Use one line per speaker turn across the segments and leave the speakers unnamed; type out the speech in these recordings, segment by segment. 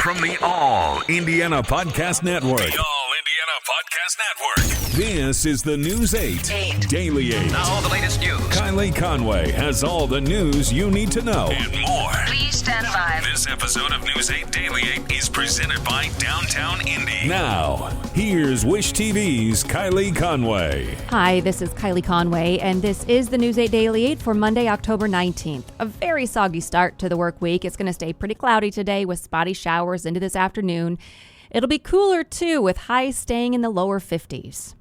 From the All Indiana Podcast Network.
The All Indiana Podcast Network.
This is the News 8 Daily 8.
Now all the latest news.
Kylie Conway has all the news you need to know.
And more.
Please stand by.
This episode of News 8 Daily 8 is presented by Downtown Indy.
Now, here's Wish TV's Kylie Conway.
Hi, this is Kylie Conway, and this is the News 8 Daily 8 for Monday, October 19th. A very soggy start to the work week. It's going to stay pretty cloudy today with spotty showers into this afternoon. It'll be cooler, too, with highs staying in the lower 50s.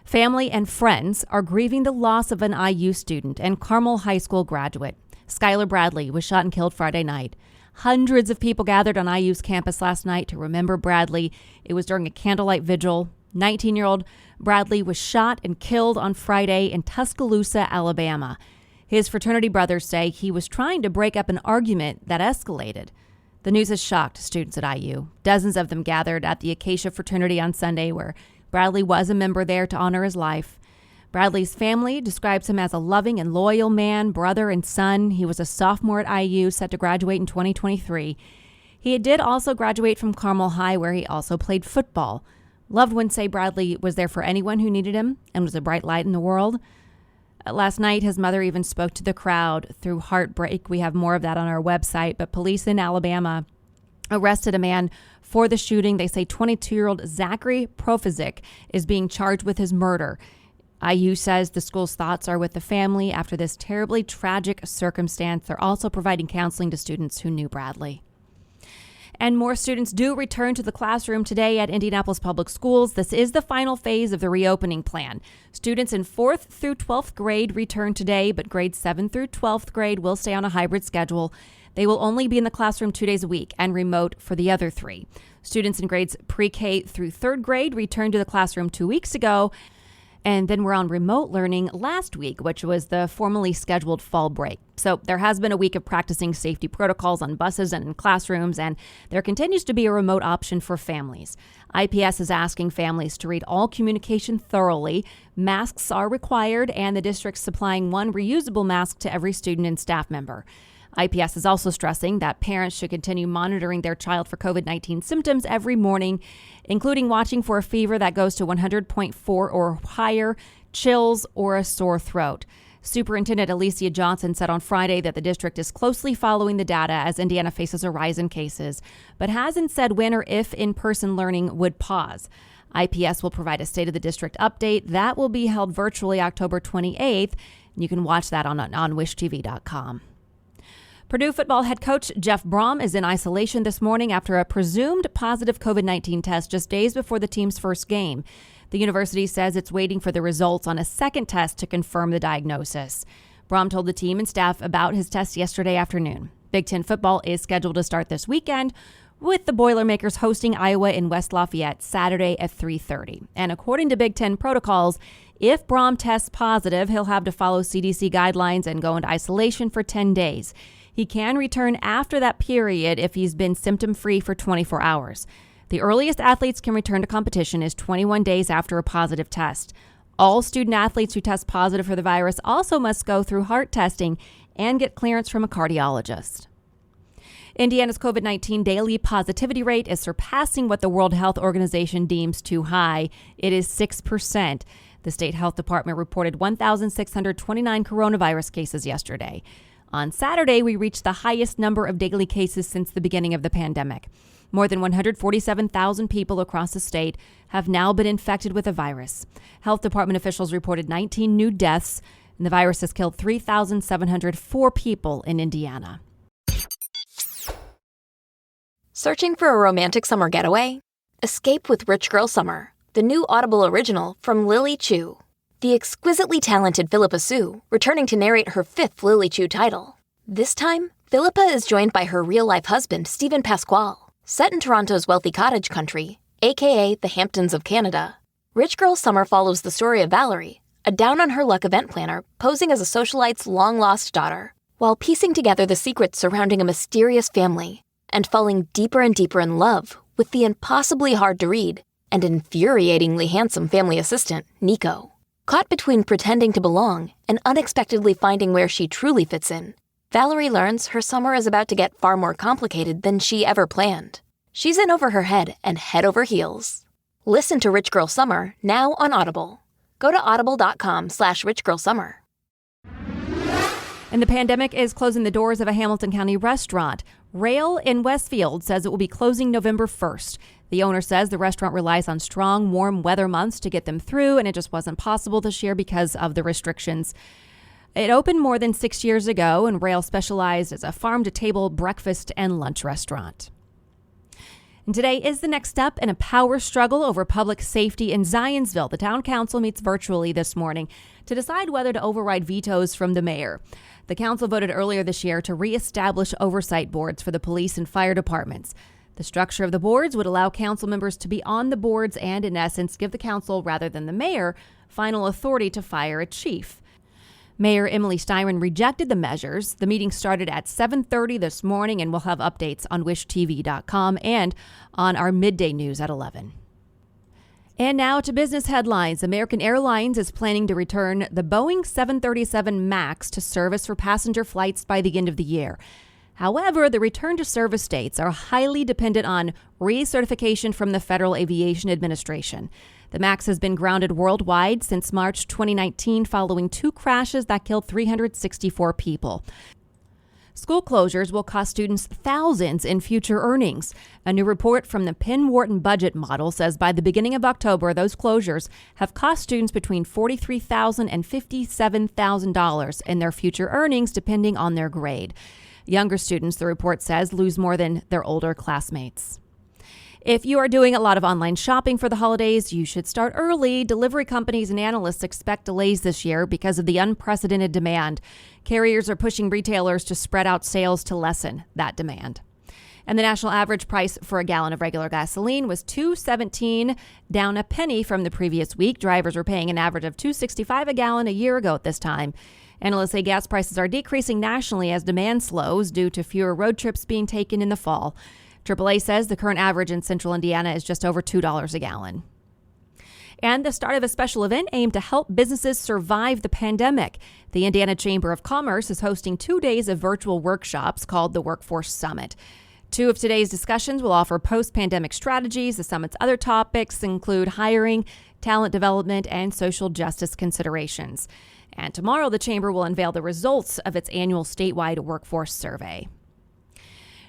Family and friends are grieving the loss of an IU student and Carmel High School graduate. Schuyler Bradley was shot and killed Friday night. Hundreds of people gathered on IU's campus last night to remember Bradley. It was during a candlelight vigil. 19-year-old Bradley was shot and killed on Friday in Tuscaloosa, Alabama. His fraternity brothers say he was trying to break up an argument that escalated. The news has shocked students at IU. Dozens of them gathered at the Acacia fraternity on Sunday, where Bradley was a member there to honor his life. Bradley's family describes him as a loving and loyal man, brother and son. He was a sophomore at IU, set to graduate in 2023. He did also graduate from Carmel High, where he also played football. Loved ones say Bradley was there for anyone who needed him and was a bright light in the world. Last night, his mother even spoke to the crowd through heartbreak. We have more of that on our website, but police in Alabama arrested a man for the shooting. They say 22-year-old Zachary Profizik is being charged with his murder. IU says the school's thoughts are with the family after this terribly tragic circumstance. They're also providing counseling to students who knew Bradley. And more students do return to the classroom today at Indianapolis Public Schools. This is the final phase of the reopening plan. Students in 4th through 12th grade return today, but grades 7th through 12th grade will stay on a hybrid schedule. They will only be in the classroom 2 days a week and remote for the other 3. Students in grades pre-K through 3rd grade returned to the classroom 2 weeks ago, and then we're on remote learning last week, which was the formally scheduled fall break. So there has been a week of practicing safety protocols on buses and in classrooms, and there continues to be a remote option for families. IPS is asking families to read all communication thoroughly. Masks are required, and the district's supplying 1 reusable mask to every student and staff member. IPS is also stressing that parents should continue monitoring their child for COVID-19 symptoms every morning, including watching for a fever that goes to 100.4 or higher, chills, or a sore throat. Superintendent Alicia Johnson said on Friday that the district is closely following the data as Indiana faces a rise in cases, but hasn't said when or if in-person learning would pause. IPS will provide a State of the District update that will be held virtually October 28th. You can watch that on wishtv.com. Purdue football head coach Jeff Brom is in isolation this morning after a presumed positive COVID-19 test just days before the team's first game. The university says it's waiting for the results on a second test to confirm the diagnosis. Brom told the team and staff about his test yesterday afternoon. Big Ten football is scheduled to start this weekend, with the Boilermakers hosting Iowa in West Lafayette Saturday at 3:30. And according to Big Ten protocols, if Brom tests positive, he'll have to follow CDC guidelines and go into isolation for 10 days. He can return after that period if he's been symptom-free for 24 hours. The earliest athletes can return to competition is 21 days after a positive test. All student athletes who test positive for the virus also must go through heart testing and get clearance from a cardiologist. Indiana's COVID-19 daily positivity rate is surpassing what the World Health Organization deems too high. It is 6%. The state health department reported 1,629 coronavirus cases yesterday. On Saturday, we reached the highest number of daily cases since the beginning of the pandemic. More than 147,000 people across the state have now been infected with the virus. Health department officials reported 19 new deaths, and the virus has killed 3,704 people in Indiana.
Searching for a romantic summer getaway? Escape with Rich Girl Summer, the new Audible original from Lily Chu. The exquisitely talented Philippa Sue, returning to narrate her 5th Lily Chu title. This time, Philippa is joined by her real-life husband, Stephen Pasquale. Set in Toronto's wealthy cottage country, aka the Hamptons of Canada, Rich Girl Summer follows the story of Valerie, a down-on-her-luck event planner posing as a socialite's long-lost daughter, while piecing together the secrets surrounding a mysterious family and falling deeper and deeper in love with the impossibly hard-to-read and infuriatingly handsome family assistant, Nico. Caught between pretending to belong and unexpectedly finding where she truly fits in, Valerie learns her summer is about to get far more complicated than she ever planned. She's in over her head and head over heels. Listen to Rich Girl Summer now on Audible. Go to audible.com/richgirlsummer.
And the pandemic is closing the doors of a Hamilton County restaurant. Rail in Westfield says it will be closing November 1st. The owner says the restaurant relies on strong, warm weather months to get them through, and it just wasn't possible this year because of the restrictions. It opened more than 6 years ago, and Rail specialized as a farm-to-table breakfast and lunch restaurant. And today is the next step in a power struggle over public safety in Zionsville. The town council meets virtually this morning to decide whether to override vetoes from the mayor. The council voted earlier this year to reestablish oversight boards for the police and fire departments. The structure of the boards would allow council members to be on the boards and, in essence, give the council, rather than the mayor, final authority to fire a chief. Mayor Emily Styron rejected the measures. The meeting started at 7:30 this morning, and we'll have updates on wishtv.com and on our midday news at 11. And now to business headlines. American Airlines is planning to return the Boeing 737 MAX to service for passenger flights by the end of the year. However, the return to service dates are highly dependent on recertification from the Federal Aviation Administration. The MAX has been grounded worldwide since March 2019 following 2 crashes that killed 364 people. School closures will cost students thousands in future earnings. A new report from the Penn-Wharton budget model says by the beginning of October, those closures have cost students between $43,000 and $57,000 in their future earnings, depending on their grade. Younger students, the report says, lose more than their older classmates. If you are doing a lot of online shopping for the holidays, you should start early. Delivery companies and analysts expect delays this year because of the unprecedented demand. Carriers are pushing retailers to spread out sales to lessen that demand. And the national average price for a gallon of regular gasoline was $2.17, down a penny from the previous week. Drivers were paying an average of $2.65 a gallon a year ago at this time. Analysts say gas prices are decreasing nationally as demand slows due to fewer road trips being taken in the fall. AAA says the current average in central Indiana is just over $2 a gallon. And the start of a special event aimed to help businesses survive the pandemic. The Indiana Chamber of Commerce is hosting 2 days of virtual workshops called the Workforce Summit. 2 of today's discussions will offer post-pandemic strategies. The summit's other topics include hiring, talent development, and social justice considerations. And tomorrow, the Chamber will unveil the results of its annual statewide workforce survey.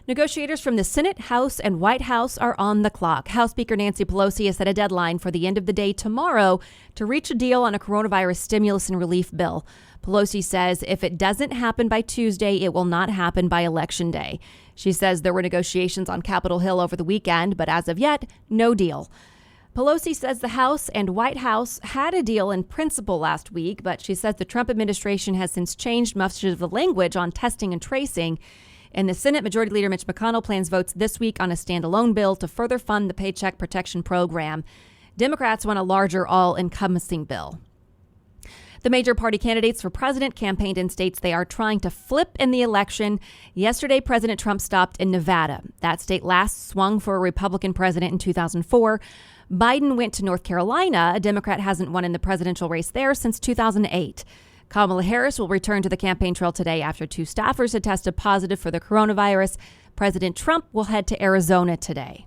Negotiators from the Senate, House, and White House are on the clock. House Speaker Nancy Pelosi has set a deadline for the end of the day tomorrow to reach a deal on a coronavirus stimulus and relief bill. Pelosi says if it doesn't happen by Tuesday, it will not happen by Election Day. She says there were negotiations on Capitol Hill over the weekend, but as of yet, no deal. Pelosi says the House and White House had a deal in principle last week, but she says the Trump administration has since changed much of the language on testing and tracing. In the Senate, Majority Leader Mitch McConnell plans votes this week on a standalone bill to further fund the Paycheck Protection Program. Democrats want a larger all-encompassing bill. The major party candidates for president campaigned in states they are trying to flip in the election. Yesterday, President Trump stopped in Nevada. That state last swung for a Republican president in 2004. Biden went to North Carolina. A Democrat hasn't won in the presidential race there since 2008. Kamala Harris will return to the campaign trail today after 2 staffers had tested positive for the coronavirus. President Trump will head to Arizona today.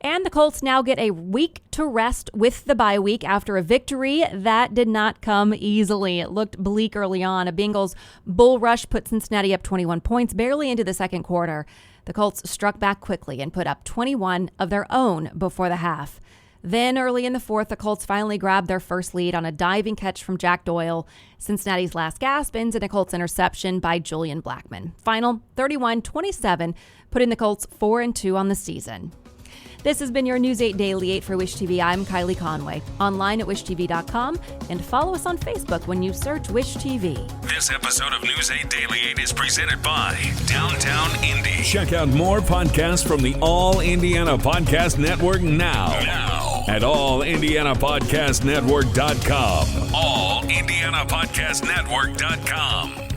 And the Colts now get a week to rest with the bye week after a victory that did not come easily. It looked bleak early on. A Bengals bull rush put Cincinnati up 21 points barely into the second quarter. The Colts struck back quickly and put up 21 of their own before the half. Then early in the fourth, the Colts finally grabbed their first lead on a diving catch from Jack Doyle. Cincinnati's last gasp ends in a Colts interception by Julian Blackmon. Final 31-27, putting the Colts 4-2 on the season. This has been your News 8 Daily 8 for Wish TV. I'm Kylie Conway. Online at wishtv.com and follow us on Facebook when you search Wish TV.
This episode of News 8 Daily 8 is presented by Downtown Indy.
Check out more podcasts from the All Indiana Podcast Network now at allindianapodcastnetwork.com.
allindianapodcastnetwork.com.